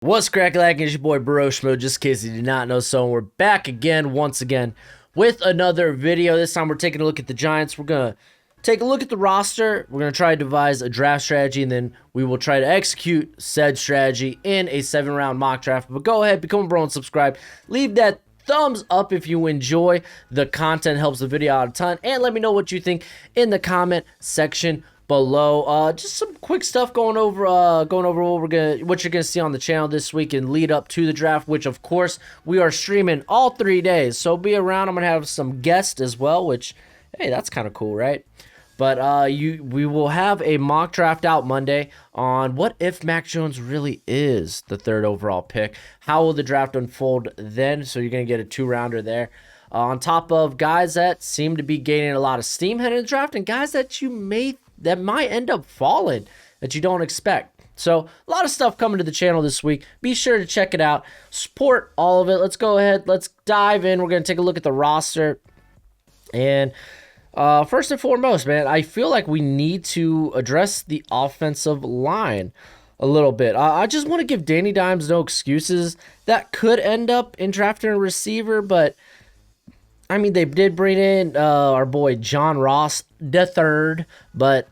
What's cracking? It's your boy Baroshmo, just in case you did not know so. We're back again, once again, with another video. This time we're taking a look at the Giants. We're going to take a look at the roster. We're going to try to devise a draft strategy, and then we will try to execute said strategy in a 7-round mock draft. But go ahead, become a bro and subscribe. Leave that thumbs up if you enjoy the content. Helps the video out a ton. And let me know what you think in the comment section below. Just some quick stuff going over what you're gonna see on the channel this week and lead up to the draft, which of course we are streaming all 3 days. So be around. I'm gonna have some guests as well, which hey, that's kind of cool, right? But we will have a mock draft out Monday on what if Mac Jones really is the 3rd overall pick. How will the draft unfold then? So you're gonna get a 2-rounder there. On top of guys that seem to be gaining a lot of steam heading in the draft, and guys that might end up falling that you don't expect. So a lot of stuff coming to the channel this week. Be sure to check it out. Support all of it. Let's go ahead. Let's dive in. We're going to take a look at the roster. And first and foremost, man, I feel like we need to address the offensive line a little bit. I just want to give Danny Dimes no excuses. That could end up in drafting a receiver, but I mean, they did bring in our boy John Ross the third, but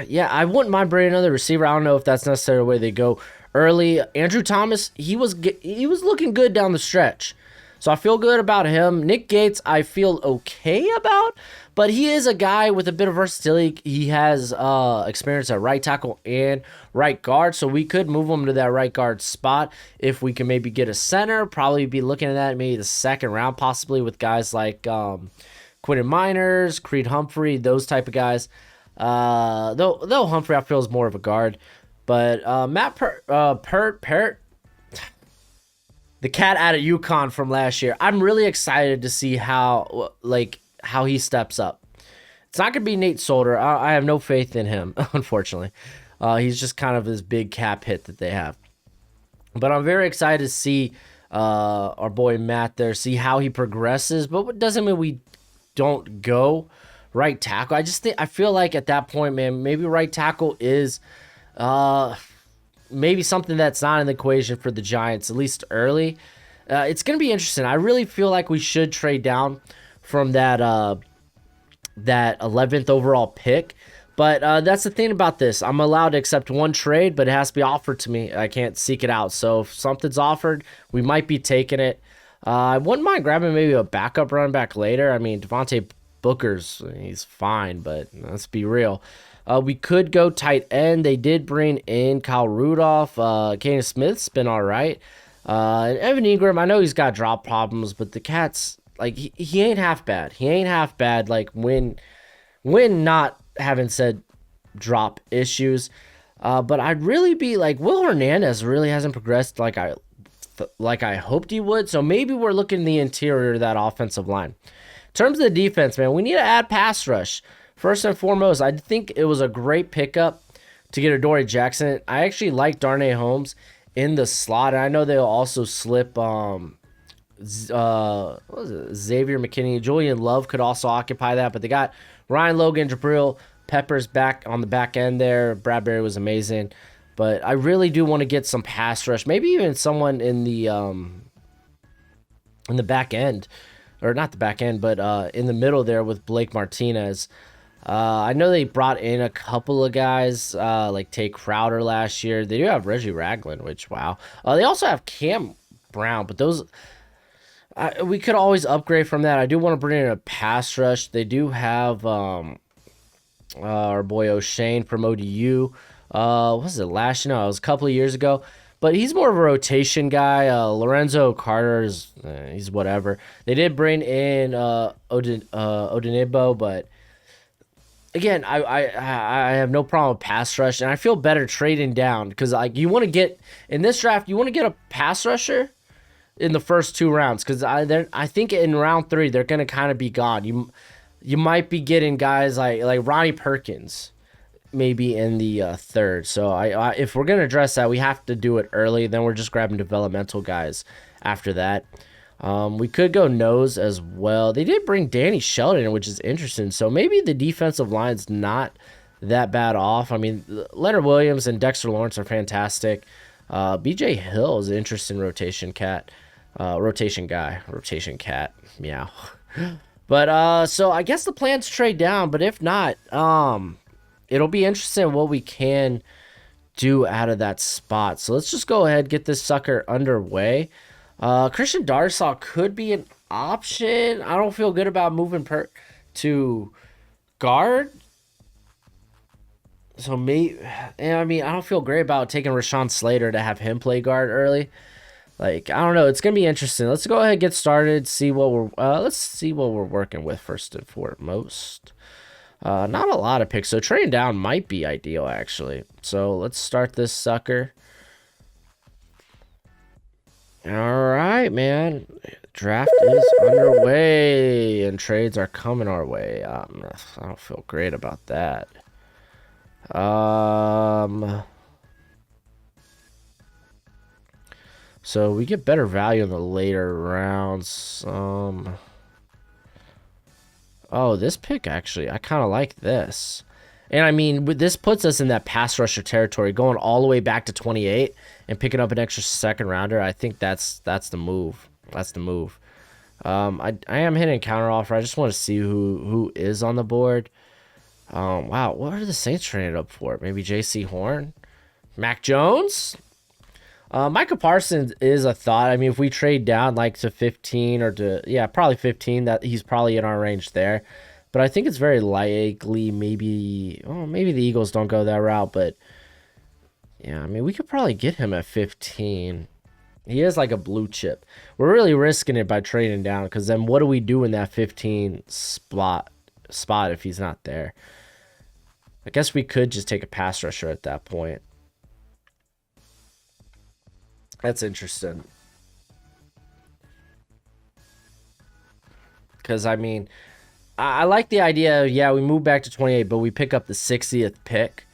yeah, I wouldn't mind bringing another receiver. I don't know if that's necessarily the way they go early. Andrew Thomas, he was looking good down the stretch, so I feel good about him. Nick Gates, I feel okay about, but he is a guy with a bit of versatility. He has experience at right tackle and right guard, so we could move him to that right guard spot if we can maybe get a center. Probably be looking at that maybe the 2nd round, possibly with guys like Quentin Miners, Creed Humphrey, those type of guys. Though Humphrey I feel is more of a guard, but Matt Pert, the cat out of UConn from last year. I'm really excited to see how he steps up. It's not gonna be Nate Solder. I have no faith in him, unfortunately. He's just kind of this big cap hit that they have. But I'm very excited to see our boy Matt there, see how he progresses. But what doesn't mean we don't go right tackle. I feel like at that point, man, maybe right tackle is maybe something that's not in the equation for the Giants, at least early. It's going to be interesting. I really feel like we should trade down from that 11th overall pick. But that's the thing about this. I'm allowed to accept one trade, but it has to be offered to me. I can't seek it out. So if something's offered, we might be taking it. I wouldn't mind grabbing maybe a backup running back later. I mean, Devontae Booker's, he's fine, but let's be real. We could go tight end. They did bring in Kyle Rudolph. Kaden Smith's been all right. And Evan Ingram, I know he's got drop problems, but the cat's like he ain't half bad. He ain't half bad. Like when not having said drop issues. But I'd really be like Will Hernandez really hasn't progressed like I hoped he would. So maybe we're looking at the interior of that offensive line. In terms of the defense, man, we need to add pass rush. First and foremost, I think it was a great pickup to get Adoree Jackson. I actually like Darnay Holmes in the slot. And I know they'll also slip what was it? Xavier McKinney. Julian Love could also occupy that, but they got Ryan Logan, Jabril Peppers back on the back end there. Bradbury was amazing. But I really do want to get some pass rush. Maybe even someone in the back end. Or not the back end, but in the middle there with Blake Martinez. I know they brought in a couple of guys like Tay Crowder last year. They do have Reggie Ragland, which, wow. They also have Cam Brown, but those... we could always upgrade from that. I do want to bring in a pass rush. They do have our boy O'Shane from ODU. What was it last year? No, it was a couple of years ago. But he's more of a rotation guy. Lorenzo Carter is he's whatever. They did bring in Odenibo, but again, I have no problem with pass rush, and I feel better trading down because like you want to get in this draft, you want to get a pass rusher in the first 2 rounds because I think in round 3 they're gonna kind of be gone. You might be getting guys like Ronnie Perkins. Maybe in the 3rd. So if we're going to address that, we have to do it early. Then we're just grabbing developmental guys after that. We could go nose as well. They did bring Danny Shelton in, which is interesting. So maybe the defensive line's not that bad off. I mean, Leonard Williams and Dexter Lawrence are fantastic. BJ Hill is an interesting rotation cat. Rotation guy. Rotation cat. Meow. But so I guess the plan's trade down, but if not, it'll be interesting what we can do out of that spot. So let's just go ahead, get this sucker underway. Christian Darsaw could be an option. I don't feel good about moving to guard. So I mean, I don't feel great about taking Rashawn Slater to have him play guard early. Like, I don't know. It's gonna be interesting. Let's go ahead and get started. See what we're let's see what we're working with first and foremost. Not a lot of picks, so trading down might be ideal actually. So let's start this sucker. All right, man. Draft is underway and trades are coming our way. I don't feel great about that. So we get better value in the later rounds. Oh, this pick actually, I kind of like this. And I mean, this puts us in that pass rusher territory, going all the way back to 28 and picking up an extra second rounder. I think that's the move. That's the move. I am hitting counter offer. I just want to see who is on the board. Wow, what are the Saints trading up for? Maybe J.C. Horn? Mac Jones? Micah Parsons is a thought. I mean, if we trade down like to 15 or to, yeah, probably 15, that he's probably in our range there. But I think it's very likely maybe the Eagles don't go that route. But, yeah, I mean, we could probably get him at 15. He is like a blue chip. We're really risking it by trading down because then what do we do in that 15 spot if he's not there? I guess we could just take a pass rusher at that point. That's interesting. Because, I mean, I like the idea. Yeah, we move back to 28, but we pick up the 60th pick.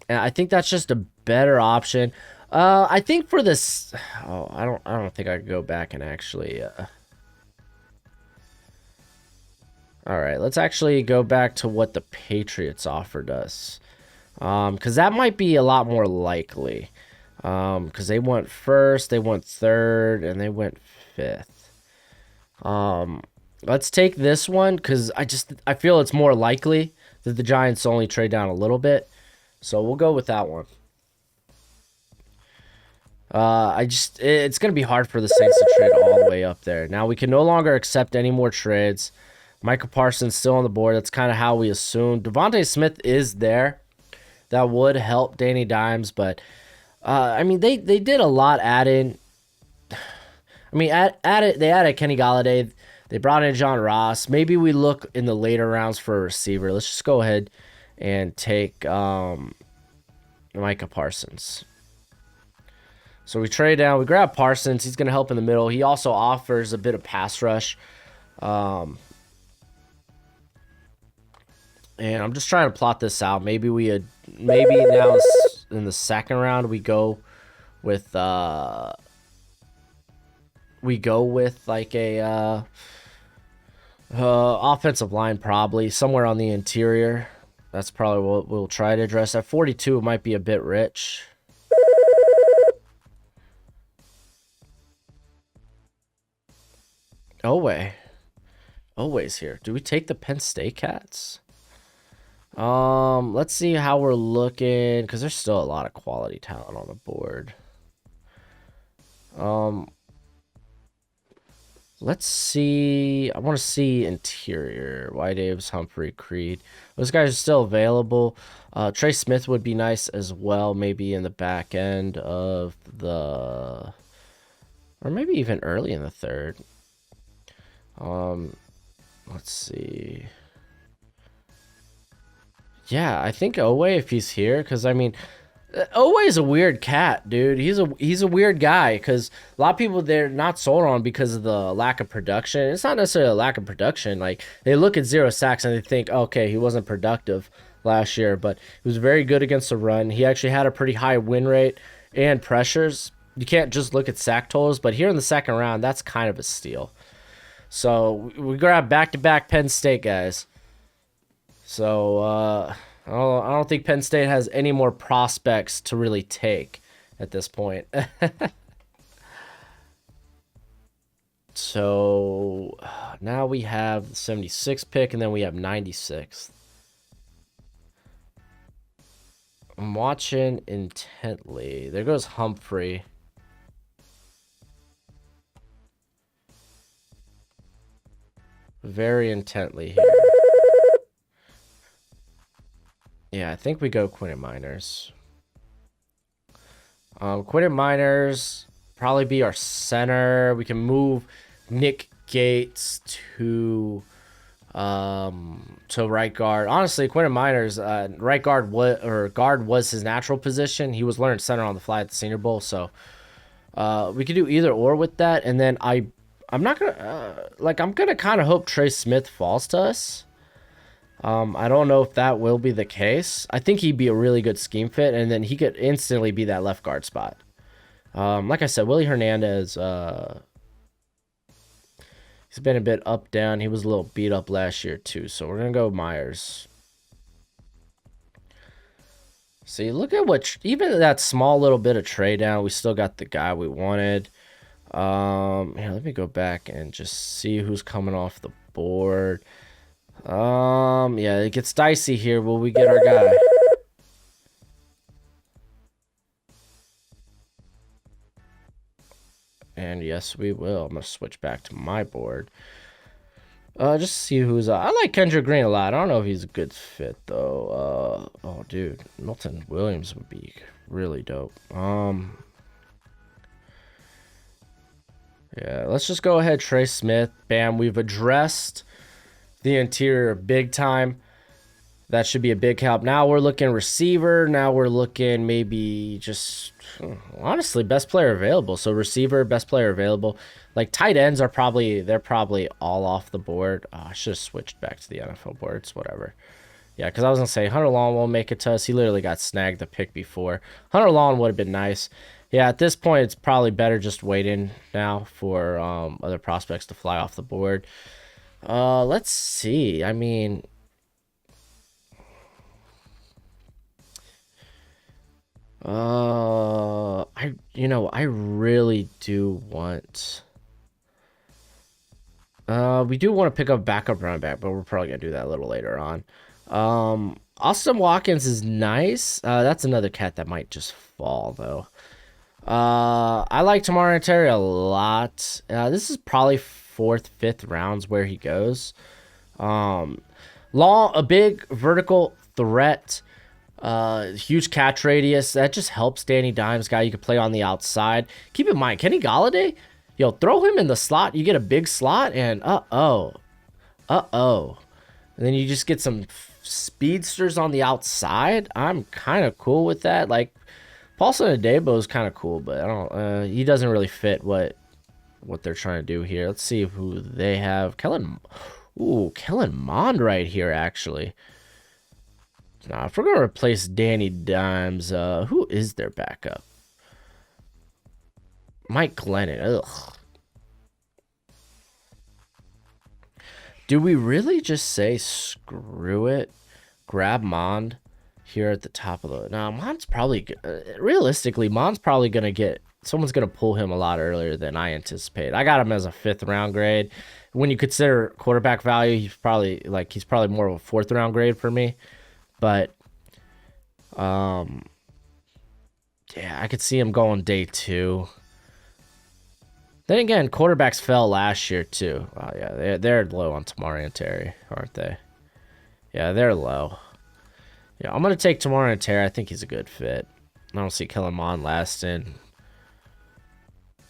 And I think that's just a better option. I think for this... Oh, I don't think I could go back and actually... All right, let's actually go back to what the Patriots offered us. Because that might be a lot more likely. Because they went first, they went third, and they went fifth. Let's take this one because I feel it's more likely that the Giants only trade down a little bit. So we'll go with that one. It's going to be hard for the Saints to trade all the way up there. Now we can no longer accept any more trades. Micah Parsons still on the board. That's kind of how we assumed. Devontae Smith is there. That would help Danny Dimes, but I mean they did a lot adding. I mean they added Kenny Golladay. They brought in John Ross. Maybe we look in the later rounds for a receiver. Let's just go ahead and take Micah Parsons. So we trade down. We grab Parsons. He's going to help in the middle. He also offers a bit of pass rush. And I'm just trying to plot this out. Maybe now in the second round we go with like a offensive line, probably somewhere on the interior. That's probably what we'll try to address. At 42, it might be a bit rich. Always here. Do we take the Penn State Cats? Let's see how we're looking because there's still a lot of quality talent on the board. Let's see. I want to see interior. White Davis, Humphrey, Creed. Those guys are still available. Trey Smith would be nice as well. Maybe in the back end of or maybe even early in the third. Let's see. Yeah, I think Owe, if he's here, because I mean, Owe is a weird cat, dude. He's a weird guy because a lot of people, they're not sold on because of the lack of production. It's not necessarily a lack of production. Like, they look at 0 sacks and they think, okay, he wasn't productive last year, but he was very good against the run. He actually had a pretty high win rate and pressures. You can't just look at sack totals, but here in the second round, that's kind of a steal. So we grab back-to-back Penn State guys. So I don't think Penn State has any more prospects to really take at this point. So now we have the 76th pick, and then we have 96th. I'm watching intently. There goes Humphrey. Very intently here. Yeah, I think we go Quinton Miners. Quinton Miners probably be our center. We can move Nick Gates to right guard. Honestly, Quinton Miners, right guard guard was his natural position. He was learning center on the fly at the Senior Bowl, so we could do either or with that. And then I'm not gonna I'm gonna kind of hope Trey Smith falls to us. I don't know if that will be the case. I think he'd be a really good scheme fit, and then he could instantly be that left guard spot. Like I said, Willie Hernandez, he's been a bit up, down. He was a little beat up last year, too, so we're going to go Myers. See, look at what, even that small little bit of trade down, we still got the guy we wanted. Here, let me go back and just see who's coming off the board. Yeah, it gets dicey here. Will we get our guy? And yes, we will. I'm gonna switch back to my board. Just see who's. I like Kendrick Green a lot. I don't know if he's a good fit though. Oh, dude, Milton Williams would be really dope. Yeah, let's just go ahead. Trey Smith. Bam. We've addressed the interior big time. That should be a big help. Now we're looking receiver. Now we're looking maybe just, honestly, best player available. So receiver, best player available. Like tight ends they're probably all off the board. Oh, I should have switched back to the NFL boards. Whatever. Yeah, because I was going to say Hunter Long won't make it to us. He literally got snagged the pick before. Hunter Long would have been nice. Yeah, at this point, it's probably better just waiting now for other prospects to fly off the board. Let's see. I mean, I really do want. We do want to pick up backup running back, but we're probably gonna do that a little later on. Austin Watkins is nice. That's another cat that might just fall though. I like Tamari Terry a lot. This is probably 4th, 5th rounds where he goes. A big vertical threat. Huge catch radius. That just helps Danny Dimes, guy you could play on the outside. Keep in mind, Kenny Galladay, yo, throw him in the slot. You get a big slot, and and then you just get some speedsters on the outside. I'm kind of cool with that. Like Paulson Adebo is kind of cool, but I don't. He doesn't really fit what they're trying to do here. Let's see who they have. Kellen Mond right here, actually. Now, if we're going to replace Danny Dimes, who is their backup? Mike Glennon. Ugh. Do we really just say screw it? Grab Mond here at the top of the... Now, Mond's probably... realistically, Mond's probably going to get... Someone's going to pull him a lot earlier than I anticipate. I got him as a 5th round grade. When you consider quarterback value, he's probably more of a 4th round grade for me. But, yeah, I could see him going day 2. Then again, quarterbacks fell last year too. Oh yeah, they're low on Tamari and Terry, aren't they? Yeah, they're low. Yeah, I'm gonna take Tamari and Terry. I think he's a good fit. I don't see Kellen Mond lasting.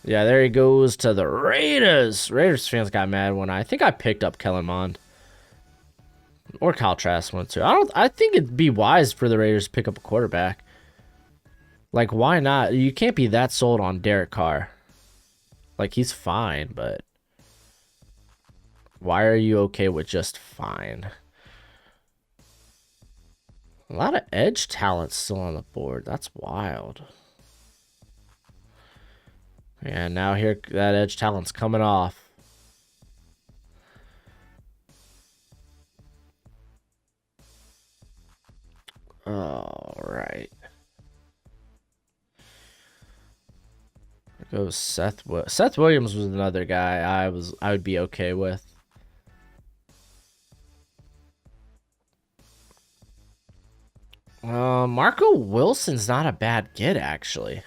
Yeah, there he goes to the Raiders. Raiders fans got mad when I think I picked up Kellen Mond. Or Kyle Trask went too. I think it'd be wise for the Raiders to pick up a quarterback. Like, why not? You can't be that sold on Derek Carr. Like, he's fine, but why are you okay with just fine? A lot of edge talent still on the board. That's wild. Yeah, now here that edge talent's coming off. All right. Go Seth. Seth Williams was another guy I would be okay with. Marco Wilson's not a bad get, actually.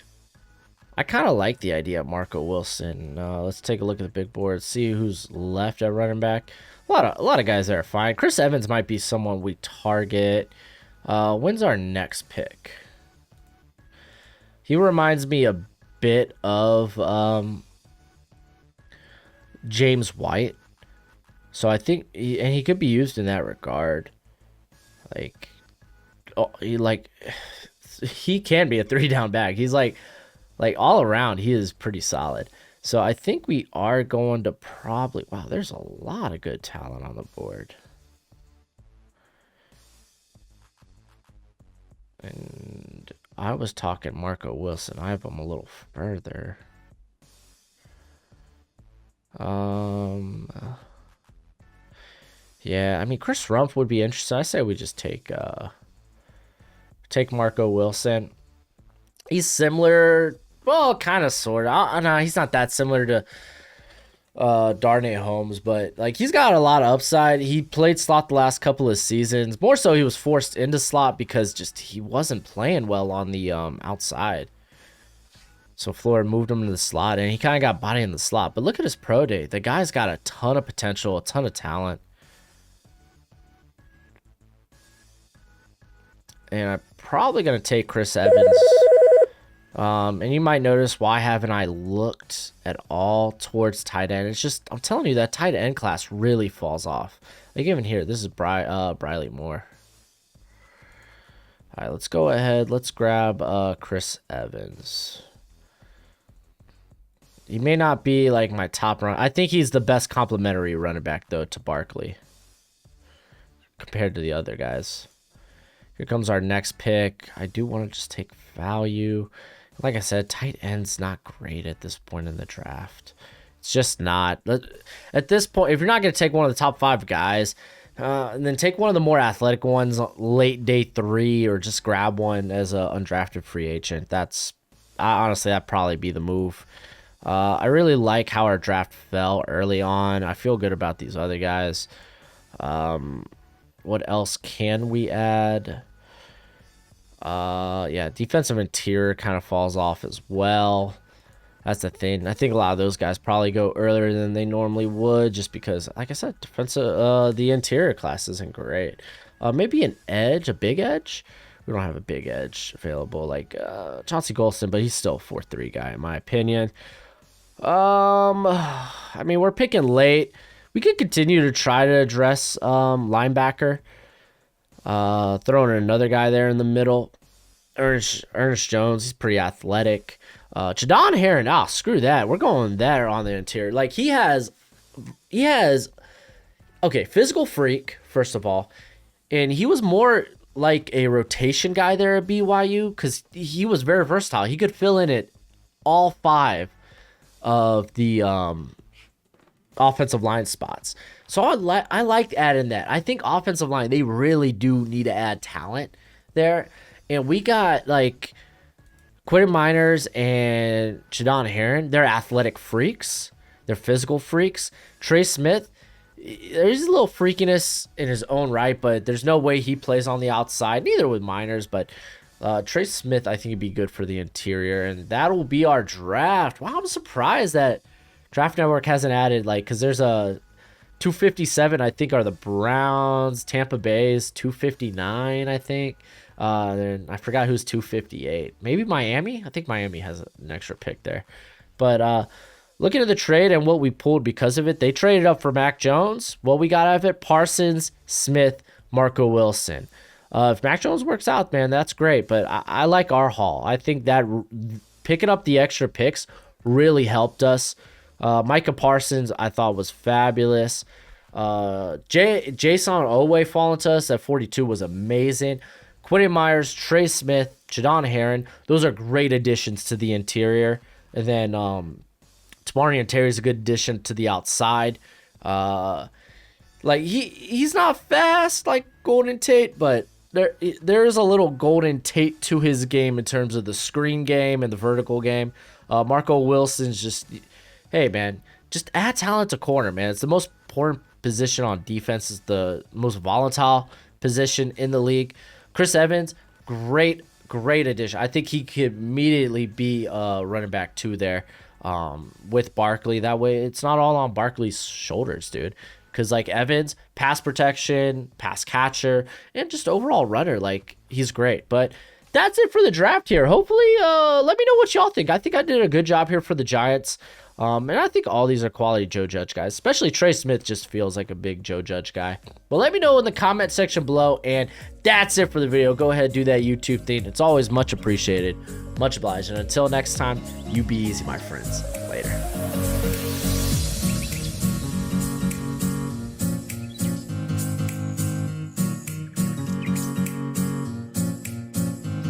I kind of like the idea of Marco Wilson. Let's take a look at the big board, see who's left at running back. A lot of guys there are fine. Chris Evans might be someone we target. When's our next pick? He reminds me a bit of James White, so I think he could be used in that regard. Like, he can be a 3-down back. He's like all around, he is pretty solid. So I think we are going to probably... Wow, there's a lot of good talent on the board. And I was talking Marco Wilson. I have him a little further. Yeah, I mean, Chris Rumpf would be interesting. I say we just take Marco Wilson. He's similar... Well, kind of, sort of. No, he's not that similar to Darnay Holmes, but like he's got a lot of upside. He played slot the last couple of seasons. More so, he was forced into slot because just he wasn't playing well on the outside. So Florida moved him to the slot, and he kind of got body in the slot. But look at his pro day. The guy's got a ton of potential, a ton of talent. And I'm probably going to take Chris Evans. And you might notice, why haven't I looked at all towards tight end? It's just, I'm telling you, that tight end class really falls off. Like even here, this is Briley Moore. All right, let's go ahead. Let's grab Chris Evans. He may not be like my top run. I think he's the best complimentary running back, though, to Barkley compared to the other guys. Here comes our next pick. I do want to just take value. Like I said, tight end's not great at this point in the draft. It's just not. At this point, if you're not going to take one of the top 5 guys, and then take one of the more athletic ones late day 3, or just grab one as an undrafted free agent. Honestly, that'd probably be the move. I really like how our draft fell early on. I feel good about these other guys. What else can we add? Yeah, defensive interior kind of falls off as well. That's the thing. I think a lot of those guys probably go earlier than they normally would, just because, like I said, defensive, the interior class isn't great. Maybe an edge, a big edge. We don't have a big edge available, like Chauncey Golston, but he's still a 4-3 guy in my opinion. I mean, we're picking late. We could continue to try to address linebacker. Throwing another guy there in the middle. Ernest Jones, he's pretty athletic. Jadon Heron, screw that. We're going there on the interior. Like, he has, okay, physical freak, first of all. And he was more like a rotation guy there at BYU because he was very versatile. He could fill in at all 5 of the offensive line spots. So I liked adding that. I think offensive line, they really do need to add talent there. And we got like Quentin Miners and Jadon Heron. They're athletic freaks. They're physical freaks. Trey Smith, there's a little freakiness in his own right, but there's no way he plays on the outside. Neither with Miners, but Trey Smith, I think, would be good for the interior. And that'll be our draft. Wow, I'm surprised that Draft Network hasn't added, like, because there's a 257, I think, are the Browns. Tampa Bay's 259, I think. And I forgot who's 258. Maybe Miami? I think Miami has an extra pick there. But looking at the trade and what we pulled because of it, they traded up for Mac Jones. What we got out of it, Parsons, Smith, Marco Wilson. If Mac Jones works out, man, that's great. But I like our haul. I think that picking up the extra picks really helped us. Micah Parsons, I thought, was fabulous. Jason Owe falling to us at 42 was amazing. Quentin Myers, Trey Smith, Jadon Heron, those are great additions to the interior. And then Tamarian Terry is a good addition to the outside. Like he's not fast like Golden Tate, but there is a little Golden Tate to his game in terms of the screen game and the vertical game. Marco Wilson's just, hey, man, just add talent to corner, man. It's the most important position on defense. It's the most volatile position in the league. Chris Evans, great addition. I think he could immediately be running back 2 there with Barkley. That way, it's not all on Barkley's shoulders, dude. Because, like, Evans, pass protection, pass catcher, and just overall runner, like, he's great. But that's it for the draft here. Hopefully, let me know what y'all think. I think I did a good job here for the Giants. And I think all these are quality Joe Judge guys. Especially Trey Smith just feels like a big Joe Judge guy. But let me know in the comment section below. And that's it for the video. Go ahead and do that YouTube thing. It's always much appreciated. Much obliged. And until next time, you be easy, my friends. Later.